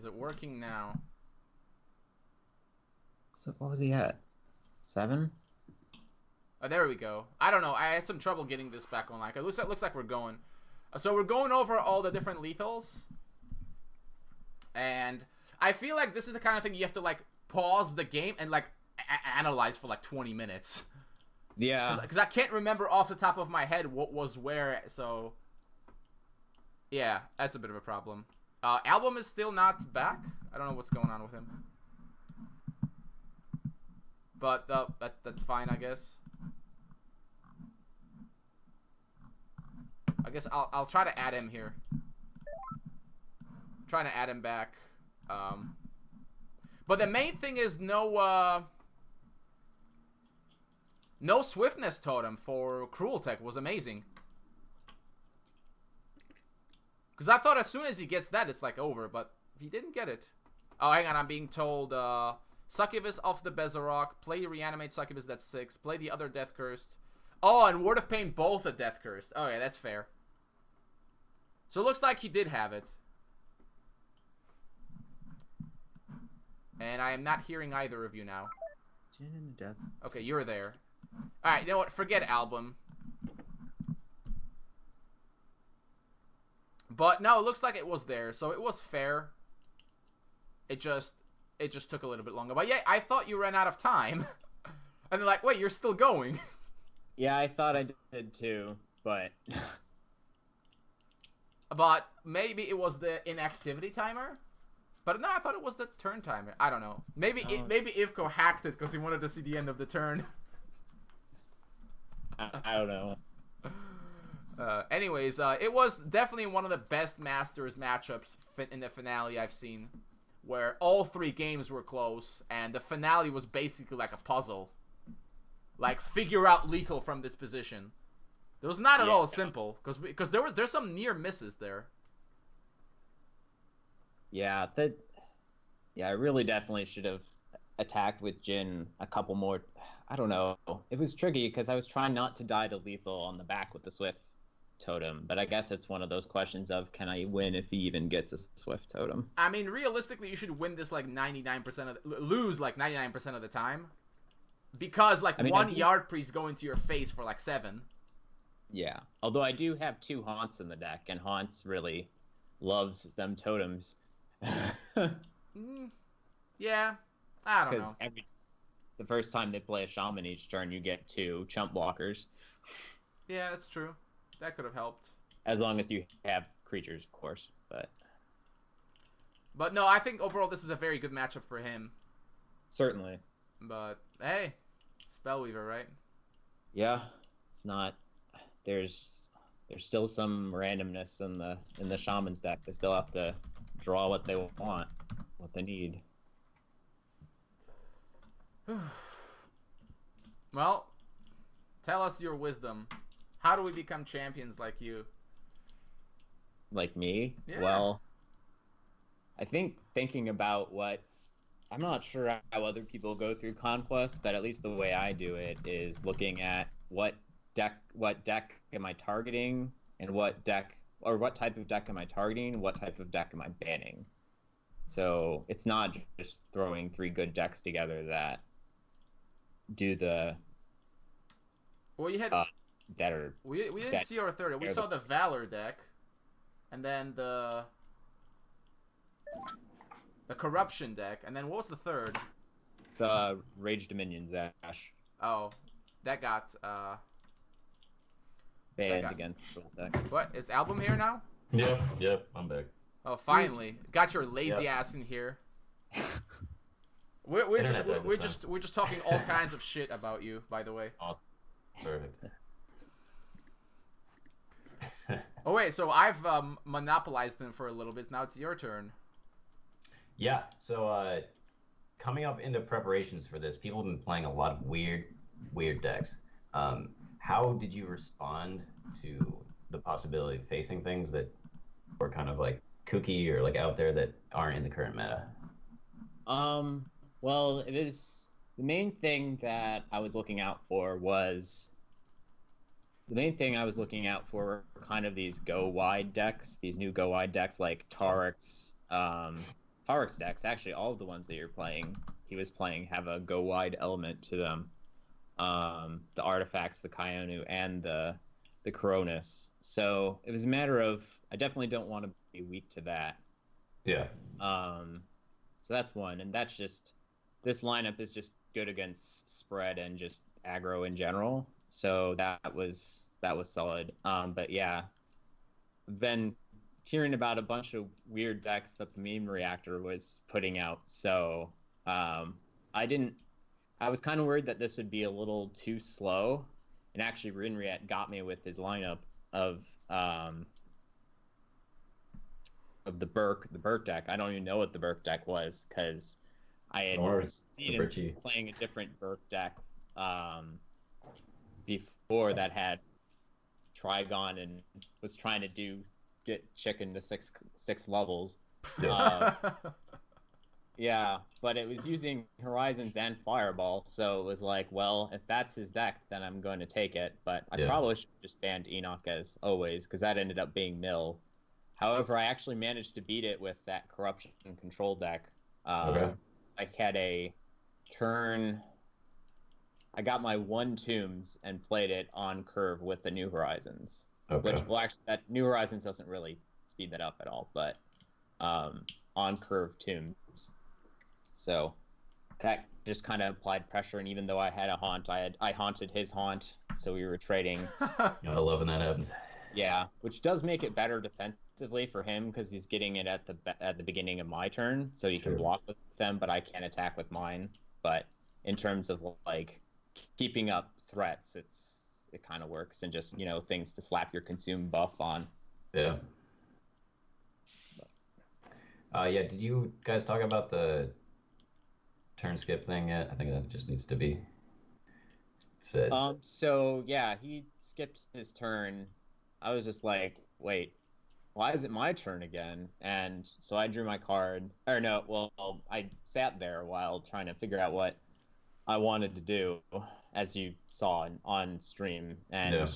Is it working now? So what was he at? 7? Oh, there we go. I don't know. I had some trouble getting this back online. It looks like we're going. So we're going over all the different lethals. And I feel like this is the kind of thing you have to, like, pause the game and, like, analyze for, like, 20 minutes. Yeah. Because I can't remember off the top of my head what was where, so... Yeah, that's a bit of a problem. Album is still not back. I don't know what's going on with him. But that's fine, I guess. I guess I'll try to add him here. I'm trying to add him back. But the main thing is no swiftness totem for Cruel Tech was amazing. Because I thought as soon as he gets that, it's like over, but he didn't get it. Oh, hang on, I'm being told, Succubus off the Bezarok, play Reanimate Succubus, that's 6, play the other Death Cursed. Oh, and Word of Pain, both a Death Cursed. Oh, yeah, that's fair. So it looks like he did have it. And I am not hearing either of you now. Okay, you're there. Alright, you know what? Forget album. But no, it looks like it was there, so it was fair. It just took a little bit longer. But yeah, I thought you ran out of time. And they're like, wait, you're still going. Yeah, I thought I did too, but... But maybe it was the inactivity timer? But no, I thought it was the turn timer. I don't know. Maybe maybe Ivko hacked it because he wanted to see the end of the turn. I don't know. Anyways, it was definitely one of the best Masters matchups in the finale I've seen, where all 3 games were close, and the finale was basically like a puzzle. Like, figure out lethal from this position. It was not at all simple, because there's some near misses there. Yeah, I really definitely should have attacked with Jin a couple more. I don't know. It was tricky because I was trying not to die to lethal on the back with the Swift totem, but I guess it's one of those questions of, can I win if he even gets a Swift totem? I mean, realistically, you should win this like 99% of lose like 99% of the time, because like one Yard Priest going to your face for like 7. Yeah, although I do have 2 Haunts in the deck, and Haunts really loves them totems. Yeah, I don't know. Because the first time they play a Shaman each turn, you get 2 chump blockers. Yeah, that's true. That could have helped. As long as you have creatures, of course. But no, I think overall this is a very good matchup for him. Certainly. But hey, Spellweaver, right? Yeah, it's not. There's still some randomness in the Shaman's deck. They still have to draw what they want, what they need. Well, tell us your wisdom. How do we become champions like you? Like me? Yeah. Well, I think thinking about I'm not sure how other people go through Conquest, but at least the way I do it is looking at what deck am I targeting, and what type of deck am I targeting, what type of deck am I banning. So it's not just throwing 3 good decks together that do the well, you had that are we didn't see our third. We saw the Valor deck, and then the Corruption deck, and then what was the third? The Rage Dominion Zash. Oh, that got banned against the deck. What, is Album here now? Yep, I'm back. Oh, finally, got your lazy ass in here. We're just talking all kinds of shit about you, by the way. Awesome. Perfect. Oh wait, so I've monopolized them for a little bit. Now it's your turn. Yeah. So coming up into preparations for this, people have been playing a lot of weird decks. How did you respond to the possibility of facing things that were kind of like kooky or like out there that aren't in the current meta? Well, it is the main thing that I was looking out for was kind of these go wide decks, these new go wide decks like Taurix, Parks decks, actually all of the ones that he was playing have a go wide element to them. The artifacts, the Kionu, and the Coronis. So it was a matter of I definitely don't want to be weak to that. Yeah. So that's one, and that's just this lineup is just good against spread and just aggro in general. So that was solid. But yeah, been hearing about a bunch of weird decks that the meme reactor was putting out. So I was kind of worried that this would be a little too slow, and actually Rinriet got me with his lineup of the Burke deck. I don't even know what the Burke deck was because I had seen him playing a different Burke deck before that had Trigon and was trying to get chicken to six levels. Yeah, but it was using Horizons and Fireball, so it was like, well, if that's his deck, then I'm going to take it. But I probably should have just banned Enoch as always, because that ended up being mill. However, I actually managed to beat it with that Corruption Control deck. I had a turn... I got my 1 Tombs and played it on curve with the New Horizons. Okay. Which, well, actually, that New Horizons doesn't really speed that up at all, but on curve Tombs. So that just kind of applied pressure, and even though I had a haunt, I haunted his haunt, so we were trading. I love when that happens. Yeah, which does make it better defensively for him because he's getting it at the beginning of my turn, so he can block with them, but I can't attack with mine. But in terms of like keeping up threats, it kind of works, and just things to slap your consume buff on. Yeah. Yeah. Did you guys talk about the turn skip thing yet? I think that just needs to be said. So yeah, he skipped his turn. I was just like, wait, why is it my turn again? And so I drew my card. Or no, well, I sat there while trying to figure out what I wanted to do, as you saw on stream. And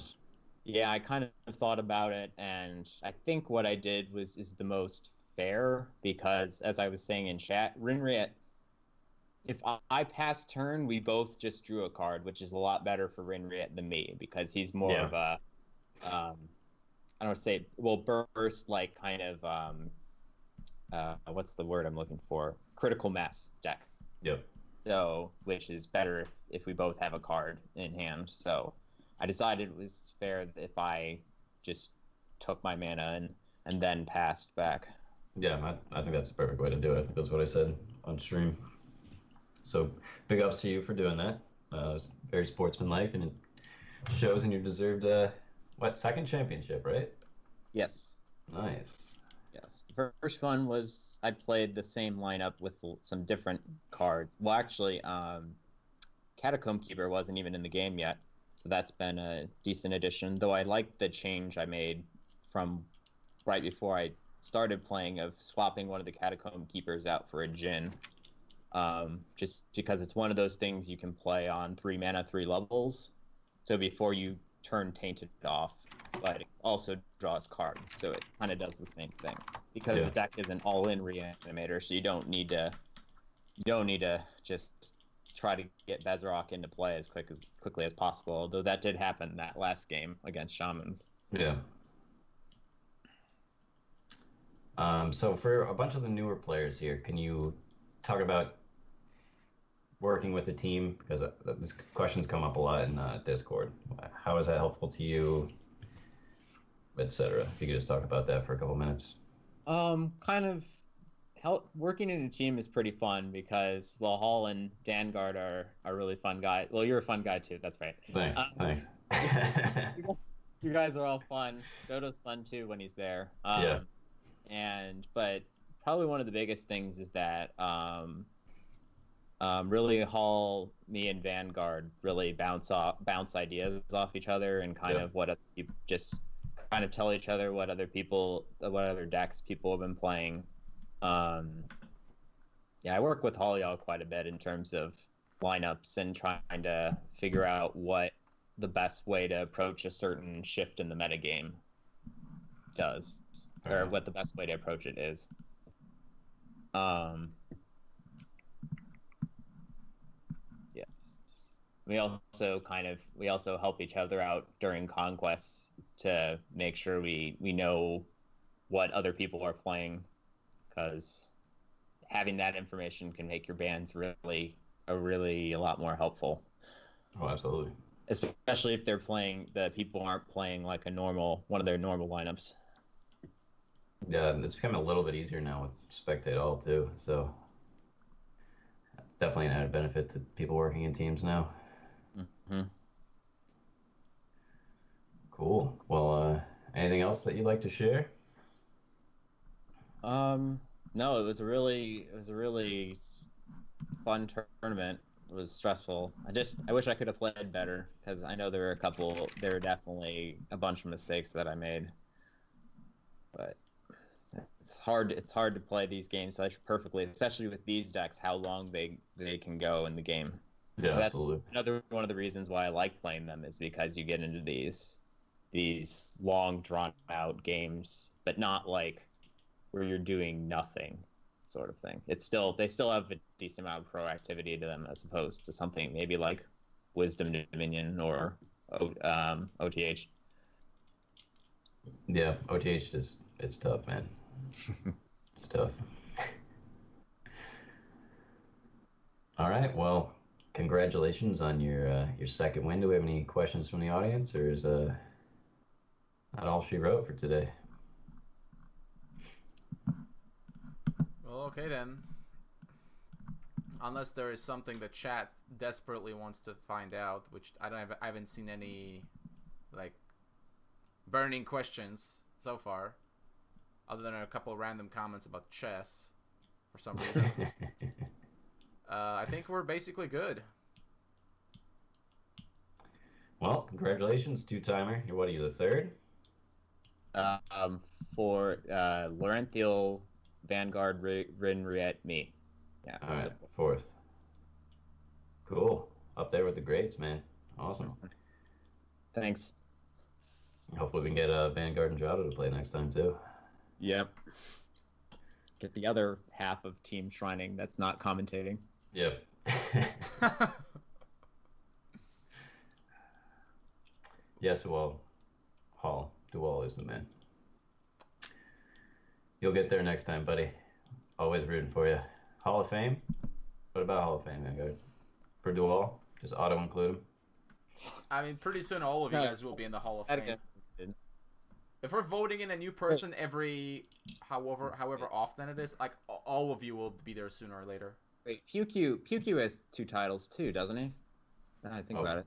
yeah, I kind of thought about it, and I think what I did is the most fair, because as I was saying in chat, Rinriet, if I pass turn, we both just drew a card, which is a lot better for Rinriet than me, because he's more of a I don't want to say, well, burst, like kind of what's the word I'm looking for? Critical mass deck. Yep. So, which is better if we both have a card in hand. So I decided it was fair if I just took my mana and then passed back. Yeah, I think that's the perfect way to do it. I think that's what I said on stream. So big ups to you for doing that. It was very sportsmanlike, and it shows in your deserved, second championship, right? Yes. Nice. Yes. The first one was I played the same lineup with some different cards. Well, actually, Catacomb Keeper wasn't even in the game yet, so that's been a decent addition, though I liked the change I made from right before I started playing of swapping one of the Catacomb Keepers out for a Djinn. Just because it's one of those things you can play on 3 mana, 3 levels. So before you turn Tainted off, but it also draws cards, so it kind of does the same thing. Because the deck is an all-in reanimator, so you don't need to just try to get Bezarok into play as quickly as possible. Although that did happen that last game against Shamans. Yeah. So for a bunch of the newer players here, can you talk about working with a team? Because this question's come up a lot in Discord. How is that helpful to you, etc.? If you could just talk about that for a couple minutes. Kind of working in a team is pretty fun because, well, Hall and Dangard are really fun guys. Well, you're a fun guy too. That's right. Thanks. You guys are all fun. Dodo's fun too when he's there. But probably one of the biggest things is that really Hall, me, and Vanguard really bounce ideas off each other, and kind of what you just kind of tell each other what other decks people have been playing. I work with Hall y'all quite a bit in terms of lineups and trying to figure out what the best way to approach a certain shift in the metagame does, or what the best way to approach it is. Um, yes. We also help each other out during conquests to make sure we know what other people are playing, because having that information can make your bands really a lot more helpful. Oh, absolutely. Especially if the people aren't playing like one of their normal lineups. Yeah, it's becoming a little bit easier now with Spectate All too, so definitely an added benefit to people working in teams now. Mm-hmm. Cool. Well, anything else that you'd like to share? No, it was a really fun tournament. It was stressful. I wish I could have played better, because I know there were definitely a bunch of mistakes that I made. But it's hard to play these games perfectly, especially with these decks, how long they can go in the game. Yeah, That's absolutely. another one of the reasons why I like playing them, is because you get into these long drawn out games, but not like where you're doing nothing sort of thing. They still have a decent amount of proactivity to them, as opposed to something maybe like Wisdom Dominion or OTH. Yeah, OTH it's tough, man. It's tough. All right. Well, congratulations on your second win. Do we have any questions from the audience, or is that all she wrote for today? Well, okay then. Unless there is something the chat desperately wants to find out, which I haven't seen any like burning questions so far, other than a couple random comments about chess for some reason. I think we're basically good. Well, congratulations, two-timer. What are you, the third? For Laurential, Vanguard, Rinriet, me. Yeah. All right, fourth. Cool. Up there with the greats, man. Awesome. Thanks. Hopefully we can get Vanguard and Jado to play next time, too. Yep. Get the other half of Team Shrining that's not commentating. Yep. Yes, well, Duval is the man. You'll get there next time, buddy. Always rooting for you. Hall of Fame? What about Hall of Fame, Vanguard? For Duval? Just auto-include him? I mean, pretty soon all of you guys will be in the Hall of Fame. If we're voting in a new person every however often it is, like all of you will be there sooner or later. Wait, Pew has 2 titles too, doesn't he? Now I think about it.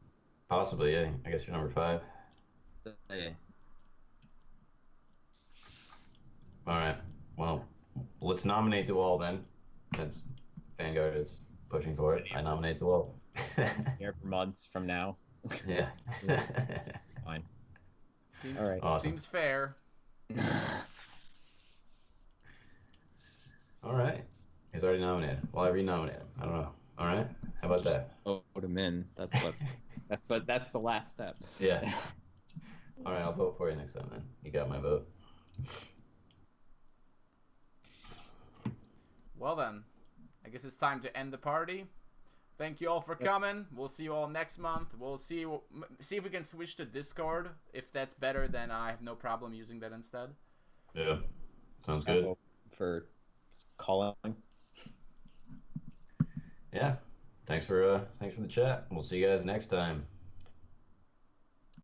Possibly, yeah. I guess you're number 5. Yeah. All right. Well, let's nominate Duval then, since Vanguard is pushing for it. I nominate Duval. Here for months from now. Yeah. Fine. Seems, all right. Awesome. Seems fair. All right. He's already nominated. Well, I renominate him. I don't know. All right. How about that? Vote him in. That's the last step. Yeah. All right. I'll vote for you next time, then. You got my vote. Well then, I guess it's time to end the party. Thank you all for coming. We'll see you all next month. We'll see if we can switch to Discord. If that's better, then I have no problem using that instead. Yeah. Sounds good. For calling. Yeah. Thanks for the chat. We'll see you guys next time.